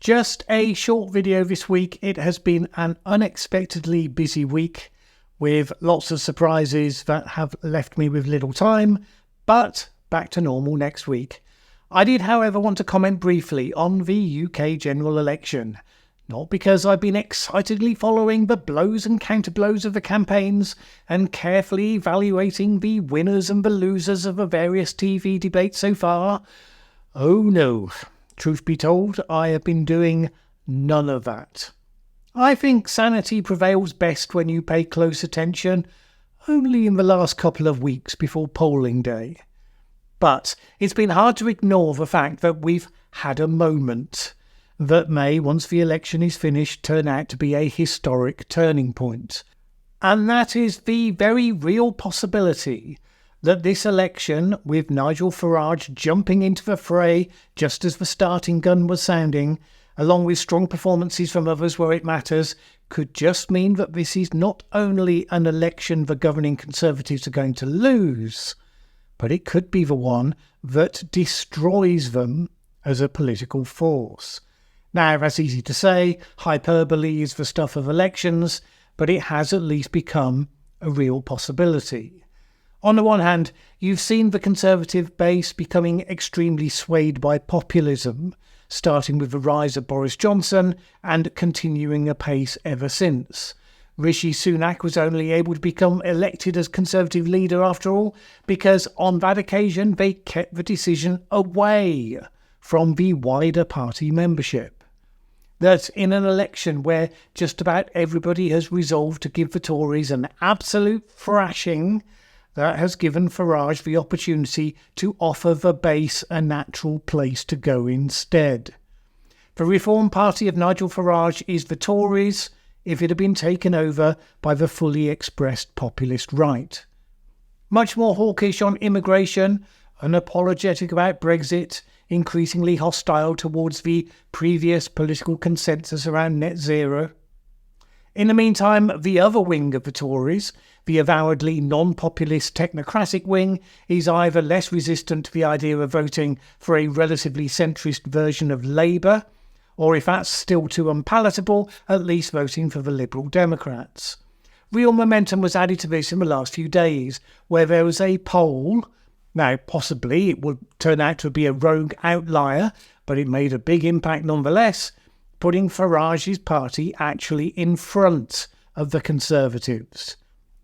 Just a short video this week. It has been an unexpectedly busy week with lots of surprises that have left me with little time, but back to normal next week. I did, however, want to comment briefly on the UK general election. Not because I've been excitedly following the blows and counterblows of the campaigns and carefully evaluating the winners and the losers of the various TV debates so far. Oh no. Truth be told, I have been doing none of that. I think sanity prevails best when you pay close attention, only in the last couple of weeks before polling day. But it's been hard to ignore the fact that we've had a moment that may, once the election is finished, turn out to be a historic turning point. And that is the very real possibility that this election, with Nigel Farage jumping into the fray just as the starting gun was sounding, along with strong performances from others where it matters, could just mean that this is not only an election the governing Conservatives are going to lose, but it could be the one that destroys them as a political force. Now, that's easy to say. Hyperbole is the stuff of elections, but it has at least become a real possibility. On the one hand, you've seen the Conservative base becoming extremely swayed by populism, starting with the rise of Boris Johnson and continuing apace ever since. Rishi Sunak was only able to become elected as Conservative leader after all, because on that occasion they kept the decision away from the wider party membership. That in an election where just about everybody has resolved to give the Tories an absolute thrashing, that has given Farage the opportunity to offer the base a natural place to go instead. The Reform Party of Nigel Farage is the Tories if it had been taken over by the fully expressed populist right. Much more hawkish on immigration, unapologetic about Brexit, increasingly hostile towards the previous political consensus around net zero. In the meantime, the other wing of the Tories, the avowedly non-populist technocratic wing, is either less resistant to the idea of voting for a relatively centrist version of Labour, or if that's still too unpalatable, at least voting for the Liberal Democrats. Real momentum was added to this in the last few days, where there was a poll. Now, possibly it would turn out to be a rogue outlier, but it made a big impact nonetheless, putting Farage's party actually in front of the Conservatives.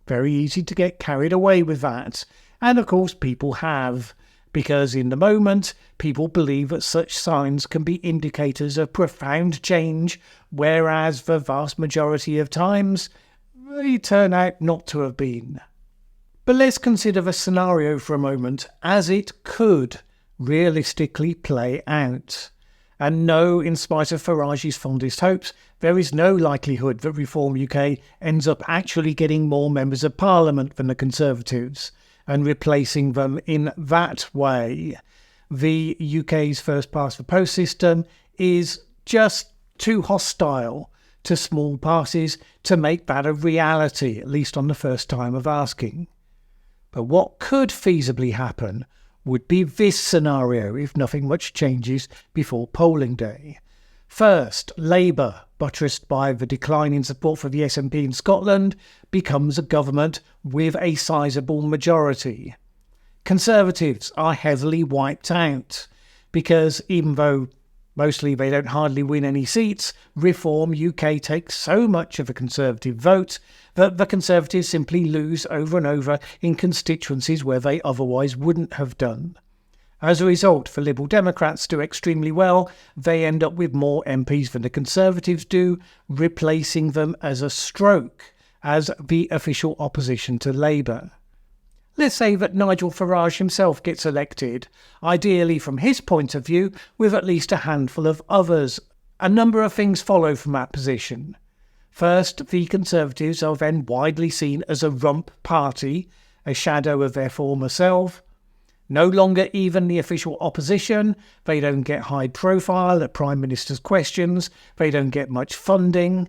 Very easy to get carried away with that. And of course people have, because in the moment people believe that such signs can be indicators of profound change, whereas the vast majority of times they turn out not to have been. But let's consider the scenario for a moment as it could realistically play out. And no, in spite of Farage's fondest hopes, there is no likelihood that Reform UK ends up actually getting more members of Parliament than the Conservatives and replacing them in that way. The UK's first past the post system is just too hostile to small parties to make that a reality, at least on the first time of asking. But what could feasibly happen would be this scenario if nothing much changes before polling day. First, Labour, buttressed by the decline in support for the SNP in Scotland, becomes a government with a sizable majority. Conservatives are heavily wiped out, because even though mostly they don't hardly win any seats, Reform UK takes so much of the Conservative vote that the Conservatives simply lose over and over in constituencies where they otherwise wouldn't have done. As a result, the Liberal Democrats do extremely well. They end up with more MPs than the Conservatives do, replacing them as a stroke as the official opposition to Labour. Let's say that Nigel Farage himself gets elected, ideally from his point of view, with at least a handful of others. A number of things follow from that position. First, the Conservatives are then widely seen as a rump party, a shadow of their former self. No longer even the official opposition, they don't get high profile at Prime Minister's questions, they don't get much funding.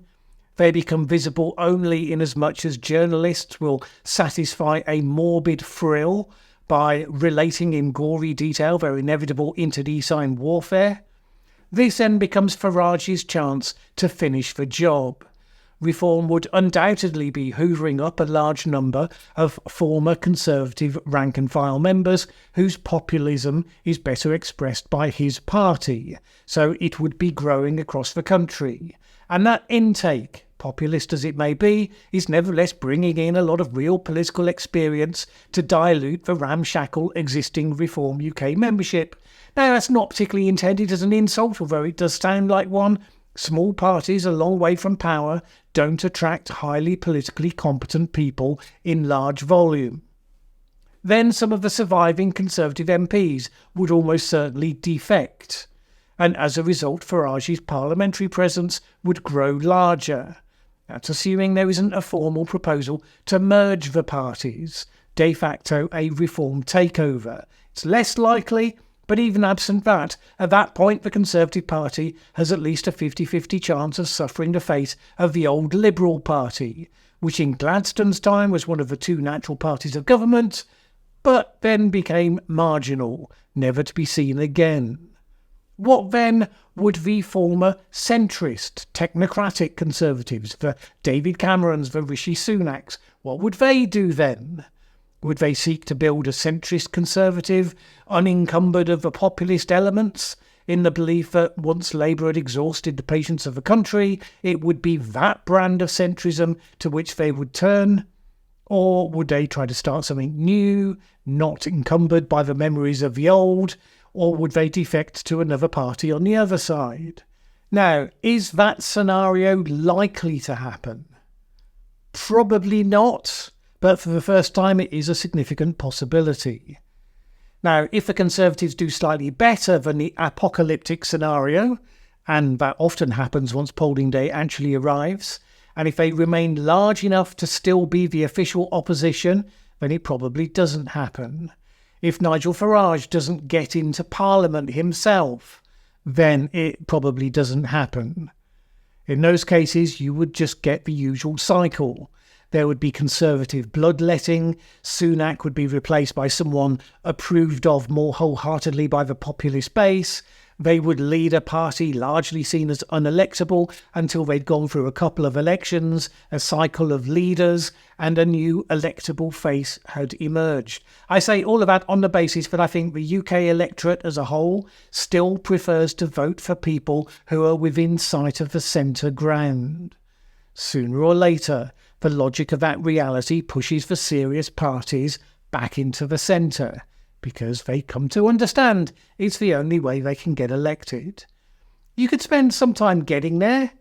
They become visible only in as much as journalists will satisfy a morbid thrill by relating in gory detail their inevitable internecine warfare. This then becomes Farage's chance to finish the job. Reform would undoubtedly be hoovering up a large number of former Conservative rank-and-file members whose populism is better expressed by his party, so it would be growing across the country. And that intake, populist as it may be, is nevertheless bringing in a lot of real political experience to dilute the ramshackle existing Reform UK membership. Now, that's not particularly intended as an insult, although it does sound like one. Small parties a long way from power don't attract highly politically competent people in large volume. Then some of the surviving Conservative MPs would almost certainly defect, and as a result Farage's parliamentary presence would grow larger. That's assuming there isn't a formal proposal to merge the parties, de facto a Reform takeover. It's less likely, but even absent that, at that point the Conservative Party has at least a 50-50 chance of suffering the fate of the old Liberal Party, which in Gladstone's time was one of the two natural parties of government, but then became marginal, never to be seen again. What then would the former centrist, technocratic Conservatives, the David Camerons, the Rishi Sunaks, what would they do then? Would they seek to build a centrist Conservative, unencumbered of the populist elements, in the belief that once Labour had exhausted the patience of the country, it would be that brand of centrism to which they would turn? Or would they try to start something new, not encumbered by the memories of the old? Or would they defect to another party on the other side? Now, is that scenario likely to happen? Probably not. But for the first time it is a significant possibility. Now, if the Conservatives do slightly better than the apocalyptic scenario, and that often happens once polling day actually arrives, and if they remain large enough to still be the official opposition, then it probably doesn't happen. If Nigel Farage doesn't get into Parliament himself, then it probably doesn't happen. In those cases, you would just get the usual cycle. There would be Conservative bloodletting, Sunak would be replaced by someone approved of more wholeheartedly by the populist base, they would lead a party largely seen as unelectable until they'd gone through a couple of elections, a cycle of leaders, and a new electable face had emerged. I say all of that on the basis that I think the UK electorate as a whole still prefers to vote for people who are within sight of the centre ground. Sooner or later, the logic of that reality pushes the serious parties back into the centre, because they come to understand it's the only way they can get elected. You could spend some time getting there,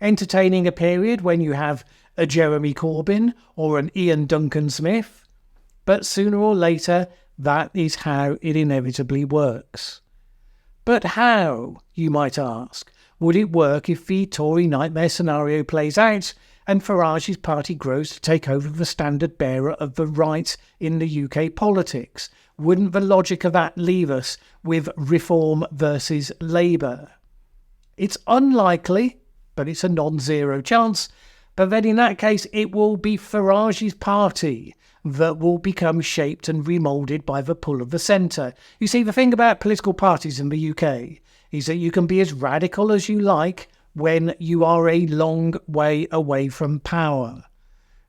entertaining a period when you have a Jeremy Corbyn or an Ian Duncan Smith, but sooner or later that is how it inevitably works. But how, you might ask, would it work if the Tory nightmare scenario plays out and Farage's party grows to take over the standard bearer of the right in the UK politics? Wouldn't the logic of that leave us with Reform versus Labour? It's unlikely, but it's a non-zero chance. But then in that case, it will be Farage's party that will become shaped and remoulded by the pull of the centre. You see, the thing about political parties in the UK is that you can be as radical as you like when you are a long way away from power.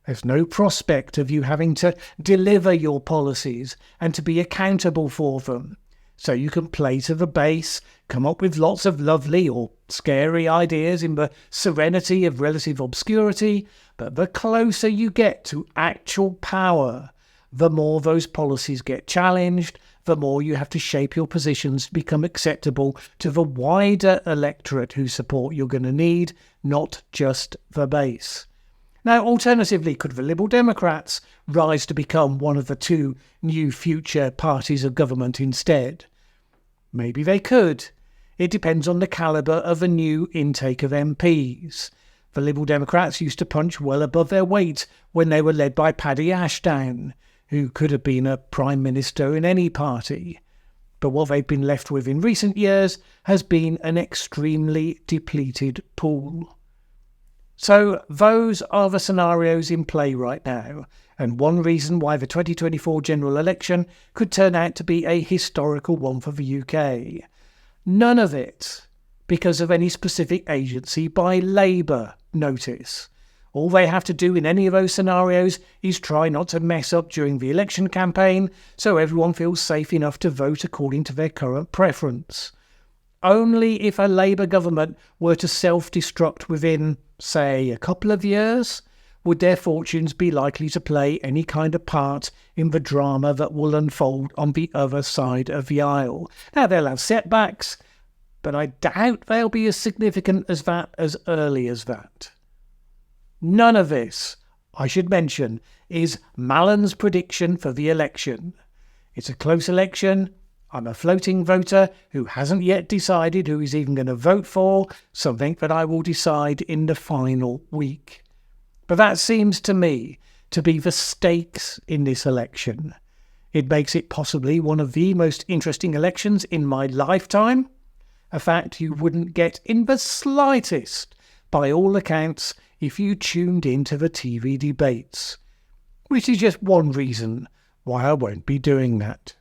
There's no prospect of you having to deliver your policies and to be accountable for them. So you can play to the base, come up with lots of lovely or scary ideas in the serenity of relative obscurity, but the closer you get to actual power, the more those policies get challenged, the more you have to shape your positions to become acceptable to the wider electorate whose support you're going to need, not just the base. Now, alternatively, could the Liberal Democrats rise to become one of the two new future parties of government instead? Maybe they could. It depends on the calibre of a new intake of MPs. The Liberal Democrats used to punch well above their weight when they were led by Paddy Ashdown, who could have been a Prime Minister in any party. But what they've been left with in recent years has been an extremely depleted pool. So those are the scenarios in play right now, and one reason why the 2024 general election could turn out to be a historical one for the UK. None of it, because of any specific agency by Labour, notice. All they have to do in any of those scenarios is try not to mess up during the election campaign so everyone feels safe enough to vote according to their current preference. Only if a Labour government were to self-destruct within, say, a couple of years, would their fortunes be likely to play any kind of part in the drama that will unfold on the other side of the aisle. Now, they'll have setbacks, but I doubt they'll be as significant as that as early as that. None of this, I should mention, is Mallen's prediction for the election. It's a close election. I'm a floating voter who hasn't yet decided who he's even going to vote for, something that I will decide in the final week. But that seems to me to be the stakes in this election. It makes it possibly one of the most interesting elections in my lifetime, a fact you wouldn't get in the slightest, by all accounts, if you tuned into the TV debates, which is just one reason why I won't be doing that.